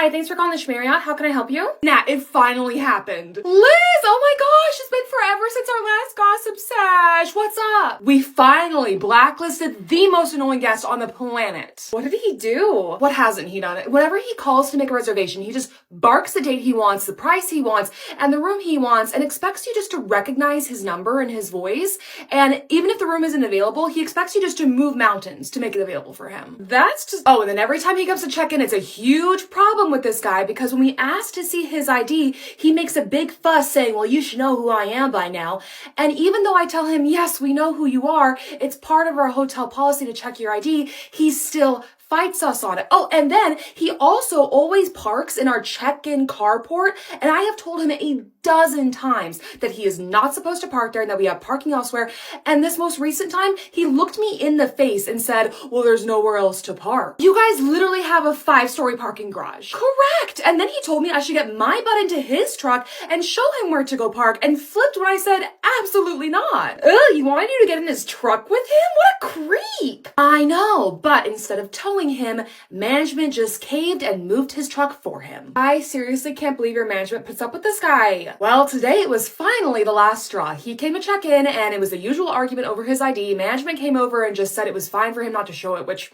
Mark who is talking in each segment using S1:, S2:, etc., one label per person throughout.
S1: Hi, thanks for calling the Schmarriott. How can I help you? Nat, it finally happened. Liz, oh my gosh, it's been forever since our last gossip sesh. What's up? We finally blacklisted the most annoying guest on the planet. What did he do? What hasn't he done? Whenever he calls to make a reservation, he just barks the date he wants, the price he wants, and the room he wants, and expects you just to recognize his number and his voice. And even if the room isn't available, he expects you just to move mountains to make it available for him. That's just... Oh, and then every time he comes to check in, it's a huge problem with this guy because when we ask to see his ID, he makes a big fuss saying, well, you should know who I am by now. And even though I tell him, yes, we know who you are, it's part of our hotel policy to check your ID, he still fights us on it. Oh, and then he also always parks in our check-in carport, and I have told him a dozen times that he is not supposed to park there and that we have parking elsewhere. And this most recent time, he looked me in the face and said, well, there's nowhere else to park. You guys literally have a 5-story parking garage. Correct. And then he told me I should get my butt into his truck and show him where to go park and flipped when I said, absolutely not. Ugh, you wanted you to get in his truck with him? What a creep. I know, but instead of towing him, management just caved and moved his truck for him. I seriously can't believe your management puts up with this guy. Well, today it was finally the last straw. He came to check in and it was the usual argument over his ID. Management came over and just said it was fine for him not to show it, which,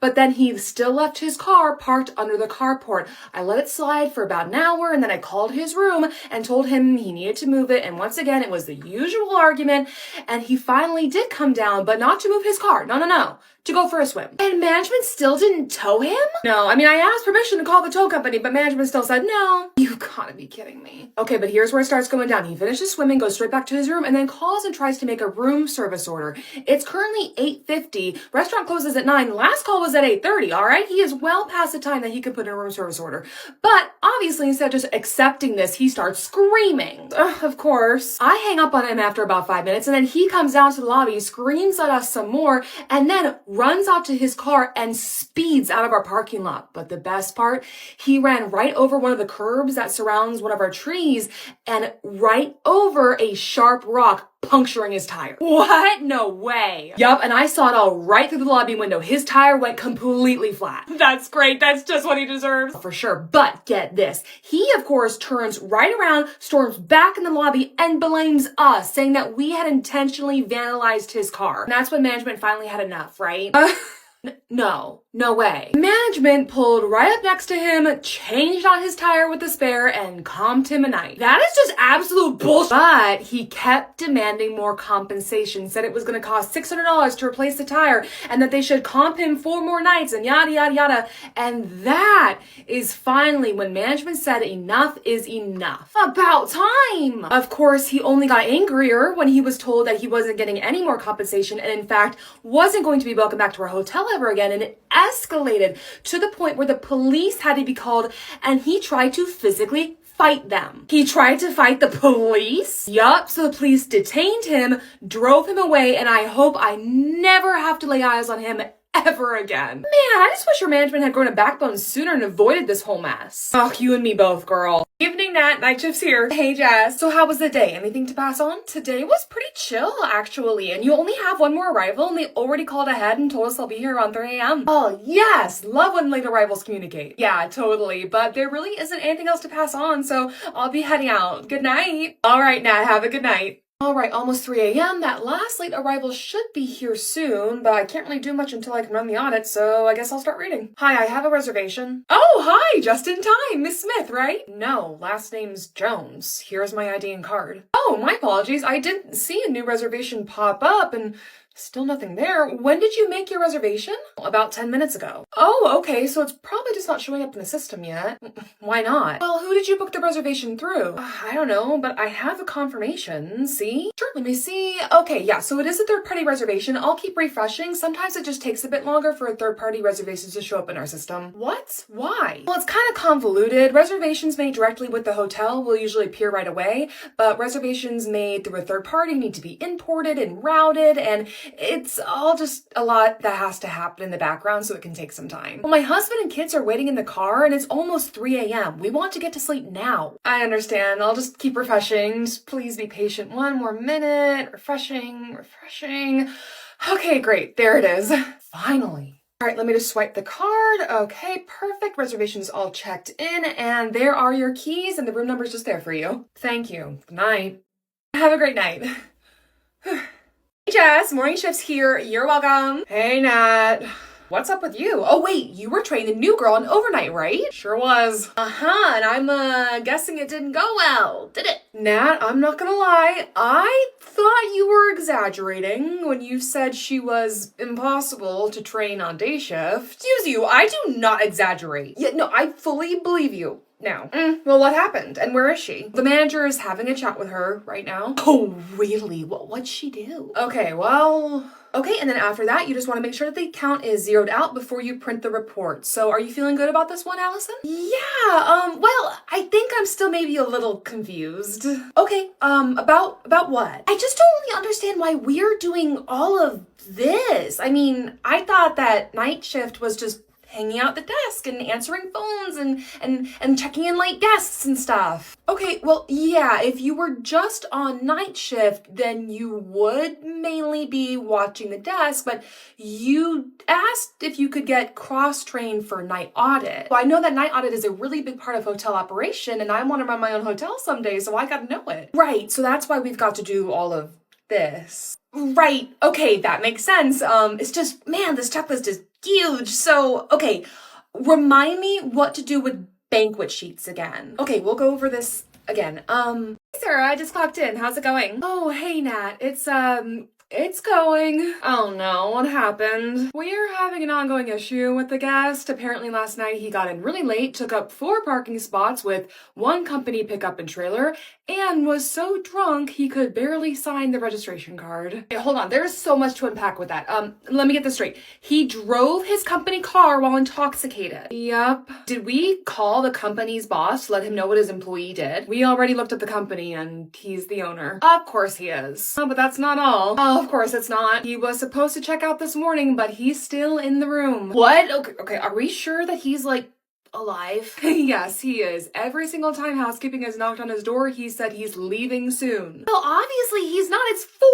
S1: But then he still left his car parked under the carport. I let it slide for about an hour and then I called his room and told him he needed to move it. And once again, it was the usual argument and he finally did come down, but not to move his car. No. To go for a swim. And management still didn't tow him? No, I mean, I asked permission to call the tow company, but management still said no. You gotta be kidding me. Okay, but here's where it starts going down. He finishes swimming, goes straight back to his room, and then calls and tries to make a room service order. It's currently 8:50. Restaurant closes at 9. Last call was at 8:30, all right? He is well past the time that he could put in a room service order. But obviously, instead of just accepting this, he starts screaming. Ugh, of course. I hang up on him after about 5 minutes, and then he comes down to the lobby, screams at us some more, and then runs out to his car and speeds out of our parking lot. But the best part, he ran right over one of the curbs that surrounds one of our trees and right over a sharp rock, puncturing his tire. What? No way. Yup, and I saw it all right through the lobby window. His tire went completely flat. That's great. That's just what he deserves. For sure. But get this. He, of course, turns right around, storms back in the lobby, and blames us, saying that we had intentionally vandalized his car. And that's when management finally had enough, right? No way. Management pulled right up next to him, changed out his tire with the spare, and comped him a night. That is just absolute bullshit. But he kept demanding more compensation, said it was going to cost $600 to replace the tire, and that they should comp him 4 more nights, and yada, yada, yada. And that is finally when management said enough is enough. About time! Of course, he only got angrier when he was told that he wasn't getting any more compensation, and in fact, wasn't going to be welcome back to our hotel ever again, and it escalated to the point where the police had to be called and he tried to physically fight them. He tried to fight the police? Yup, so the police detained him, drove him away, and I hope I never have to lay eyes on him ever again. Man, I just wish your management had grown a backbone sooner and avoided this whole mess. Oh, you and me both, girl. Evening, Nat. Night shift's here. Hey, Jazz. So how was the day? Anything to pass on? Today was pretty chill, actually. And you only have one more arrival, and they already called ahead and told us they'll be here around 3 a.m. Oh, yes. Love when late arrivals communicate. Yeah, totally. But there really isn't anything else to pass on, so I'll be heading out. Good night. All right, Nat. Have a good night. All right, almost 3 a.m. That last late arrival should be here soon, but I can't really do much until I can run the audit, so I guess I'll start reading. Hi, I have a reservation. Oh, hi, just in time. Miss Smith, right? No, last name's Jones. Here's my ID and card. Oh, my apologies. I didn't see a new reservation pop up, and still nothing there. When did you make your reservation? About 10 minutes ago. Oh, okay, so it's probably just not showing up in the system yet. Why not? Well, who did you book the reservation through? I don't know, but I have a confirmation, see? Sure, let me see. Okay, yeah, so it is a third-party reservation. I'll keep refreshing. Sometimes it just takes a bit longer for a third-party reservation to show up in our system. What? Why? Well, it's kind of convoluted. Reservations made directly with the hotel will usually appear right away, but reservations made through a third party need to be imported and routed, and it's all just a lot that has to happen in the background, so it can take some time. Well, my husband and kids are waiting in the car, and it's almost 3 a.m. We want to get to sleep now. I understand. I'll just keep refreshing. Just please be patient. 1 more minute. Refreshing. Okay, great. There it is. Finally. All right, let me just swipe the card. Okay, perfect. Reservation's all checked in, and there are your keys, and the room number's just there for you. Thank you. Good night. Have a great night. Hey, Jess, morning shift's here. You're welcome. Hey, Nat. What's up with you? Oh, wait, you were training the new girl on overnight, right? Sure was. Uh-huh, and I'm, guessing it didn't go well, did it? Nat, I'm not gonna lie. I thought you were exaggerating when you said she was impossible to train on day shift. Excuse you, I do not exaggerate. Yeah, no, I fully believe you. Now, well, what happened? And where is she? The manager is having a chat with her right now. Oh, really? What'd she do? Okay, well... Okay, and then after that, you just want to make sure that the count is zeroed out before you print the report. So are you feeling good about this one, Allison? Yeah, well, I think I'm still maybe a little confused. Okay, about what? I just don't really understand why we're doing all of this. I mean, I thought that night shift was just hanging out at the desk and answering phones and checking in late guests and stuff. Okay, well, yeah, if you were just on night shift, then you would mainly be watching the desk, but you asked if you could get cross-trained for night audit. Well, I know that night audit is a really big part of hotel operation, and I want to run my own hotel someday, so I gotta know it. Right, so that's why we've got to do all of this. Right, okay, that makes sense. It's just, man, this checklist is huge. So, okay, remind me what to do with banquet sheets again. Okay, we'll go over this again. Hey Sarah, I just clocked in. How's it going? Oh, hey Nat. It's going. Oh no, what happened? We're having an ongoing issue with the guest. Apparently last night he got in really late, took up 4 parking spots with 1 company pickup and trailer, and was so drunk he could barely sign the registration card. Hey, hold on, there's so much to unpack with that. Let me get this straight. He drove his company car while intoxicated. Yup. Did we call the company's boss to let him know what his employee did? We already looked at the company and he's the owner. Of course he is. Oh, but that's not all. Oh, of course it's not. He was supposed to check out this morning, but he's still in the room. What? Okay, are we sure that he's like alive? Yes, he is. Every single time housekeeping has knocked on his door, he said he's leaving soon. Well, obviously he's not. It's 4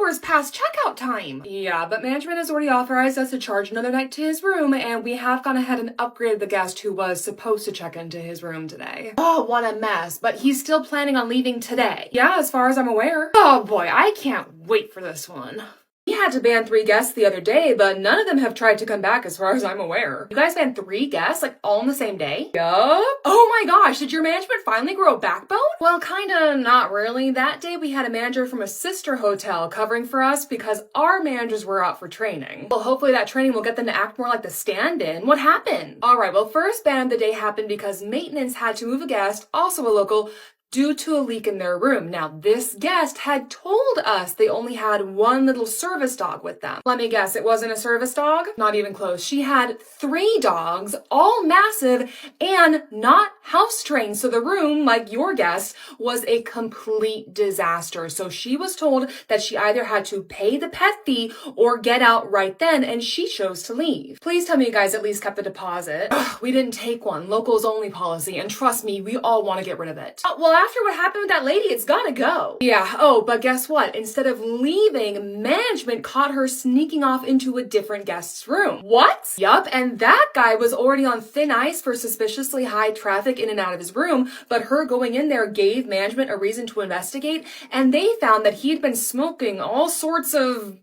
S1: hours past checkout time. Yeah, but management has already authorized us to charge another night to his room, and we have gone ahead and upgraded the guest who was supposed to check into his room today. Oh, what a mess. But he's still planning on leaving today. Yeah, as far as I'm aware. Oh boy, I can't wait for this one. We had to ban 3 guests the other day, but none of them have tried to come back as far as I'm aware. You guys banned 3 guests, like, all on the same day? Yup. Oh my gosh, did your management finally grow a backbone? Well, kinda not really. That day we had a manager from a sister hotel covering for us because our managers were out for training. Well, hopefully that training will get them to act more like the stand-in. What happened? Alright, well, first ban of the day happened because maintenance had to move a guest, also a local, due to a leak in their room. Now, this guest had told us they only had 1 little service dog with them. Let me guess, it wasn't a service dog? Not even close. She had 3 dogs, all massive and not house trained. So the room, like your guest, was a complete disaster. So she was told that she either had to pay the pet fee or get out right then, and she chose to leave. Please tell me you guys at least kept the deposit. Ugh, we didn't take one. Locals only policy, and trust me, we all want to get rid of it. Well, after what happened with that lady, it's gotta go. Yeah, oh, but guess what? Instead of leaving, management caught her sneaking off into a different guest's room. What? Yup, and that guy was already on thin ice for suspiciously high traffic in and out of his room, but her going in there gave management a reason to investigate, and they found that he'd been smoking all sorts of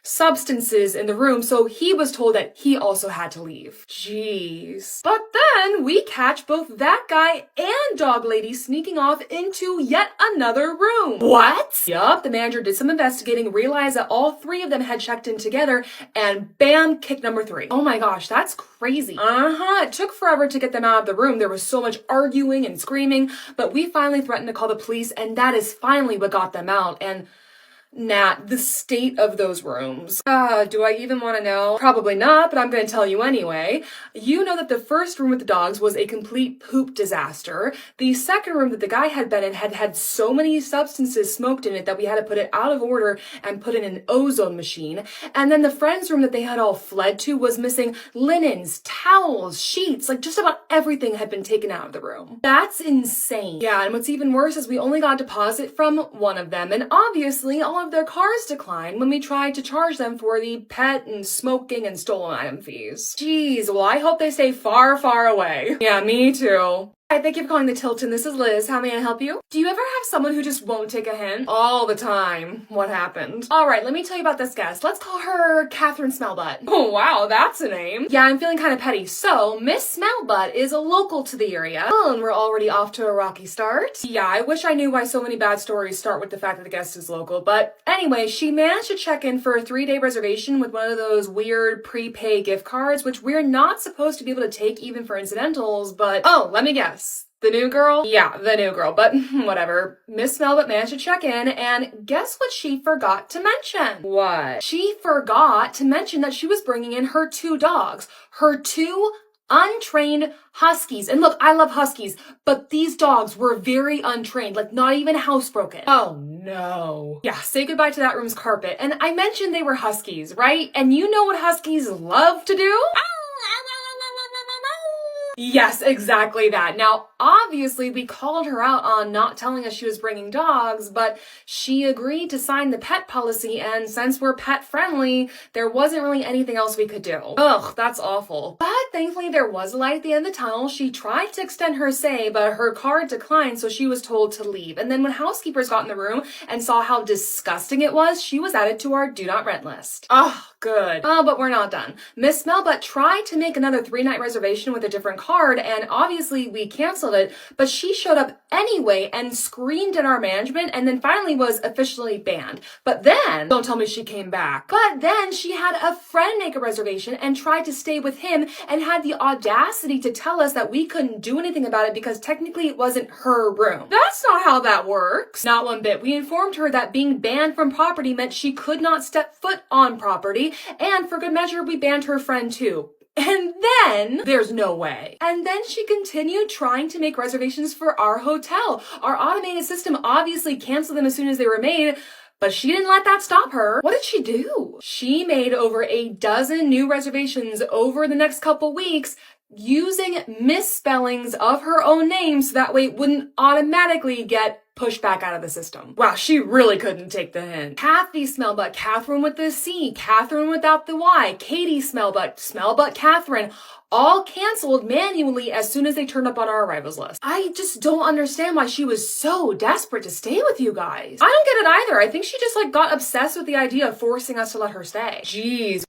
S1: substances in the room, so he was told that he also had to leave. Jeez. But then we catch both that guy and dog lady sneaking off into yet another room. What? Yup, the manager did some investigating, realized that all 3 of them had checked in together, and bam, kick number 3. Oh my gosh, that's crazy. It took forever to get them out of the room. There was so much arguing and screaming, but we finally threatened to call the police, and that is finally what got them out. And Nat, the state of those rooms. Do I even want to know? Probably not, but I'm going to tell you anyway. You know that the first room with the dogs was a complete poop disaster. The second room that the guy had been in had so many substances smoked in it that we had to put it out of order and put in an ozone machine. And then the friend's room that they had all fled to was missing linens, towels, sheets, like just about everything had been taken out of the room. That's insane. Yeah, and what's even worse is we only got a deposit from one of them, and obviously all all of their cards declined when we tried to charge them for the pet and smoking and stolen item fees. Jeez, well, I hope they stay far, far away. Yeah, me too. Hi, thank you for calling the Tilton. This is Liz. How may I help you? Do you ever have someone who just won't take a hint? All the time. What happened? All right, let me tell you about this guest. Let's call her Catherine Smellbutt. Oh, wow, that's a name. Yeah, I'm feeling kind of petty. So, Miss Smellbutt is a local to the area. Oh, and we're already off to a rocky start. Yeah, I wish I knew why so many bad stories start with the fact that the guest is local. But anyway, she managed to check in for a 3-day reservation with one of those weird prepay gift cards, which we're not supposed to be able to take even for incidentals, but oh, let me guess. The new girl? Yeah, the new girl, but whatever. Miss Smellbutt managed to check in, and guess what she forgot to mention? What? She forgot to mention that she was bringing in her 2 dogs. Her 2 untrained huskies. And look, I love huskies, but these dogs were very untrained, like not even housebroken. Oh no. Yeah, say goodbye to that room's carpet. And I mentioned they were huskies, right? And you know what huskies love to do? Yes, exactly that. Now, obviously, we called her out on not telling us she was bringing dogs, but she agreed to sign the pet policy, and since we're pet friendly, there wasn't really anything else we could do. Ugh, that's awful. But thankfully, there was a light at the end of the tunnel. She tried to extend her stay, but her card declined, so she was told to leave. And then when housekeepers got in the room and saw how disgusting it was, she was added to our do not rent list. Oh, good. Oh, but we're not done. Miss Smellbutt tried to make another 3-night reservation with a different card, and obviously we canceled it, but she showed up anyway and screamed at our management and then finally was officially banned. But then, don't tell me she came back, but then she had a friend make a reservation and tried to stay with him and had the audacity to tell us that we couldn't do anything about it because technically it wasn't her room. That's not how that works. Not one bit. We informed her that being banned from property meant she could not step foot on property, and for good measure, we banned her friend too. And then, there's no way. And then she continued trying to make reservations for our hotel. Our automated system obviously canceled them as soon as they were made, but she didn't let that stop her. What did she do? She made over a dozen new reservations over the next couple weeks using misspellings of her own name so that way it wouldn't automatically get pushed back out of the system. Wow, she really couldn't take the hint. Kathy Smellbutt, Catherine with the C, Catherine without the Y, Katie Smellbutt, Smellbutt Catherine, all canceled manually as soon as they turned up on our arrivals list. I just don't understand why she was so desperate to stay with you guys. I don't get it either. I think she just got obsessed with the idea of forcing us to let her stay. Jeez.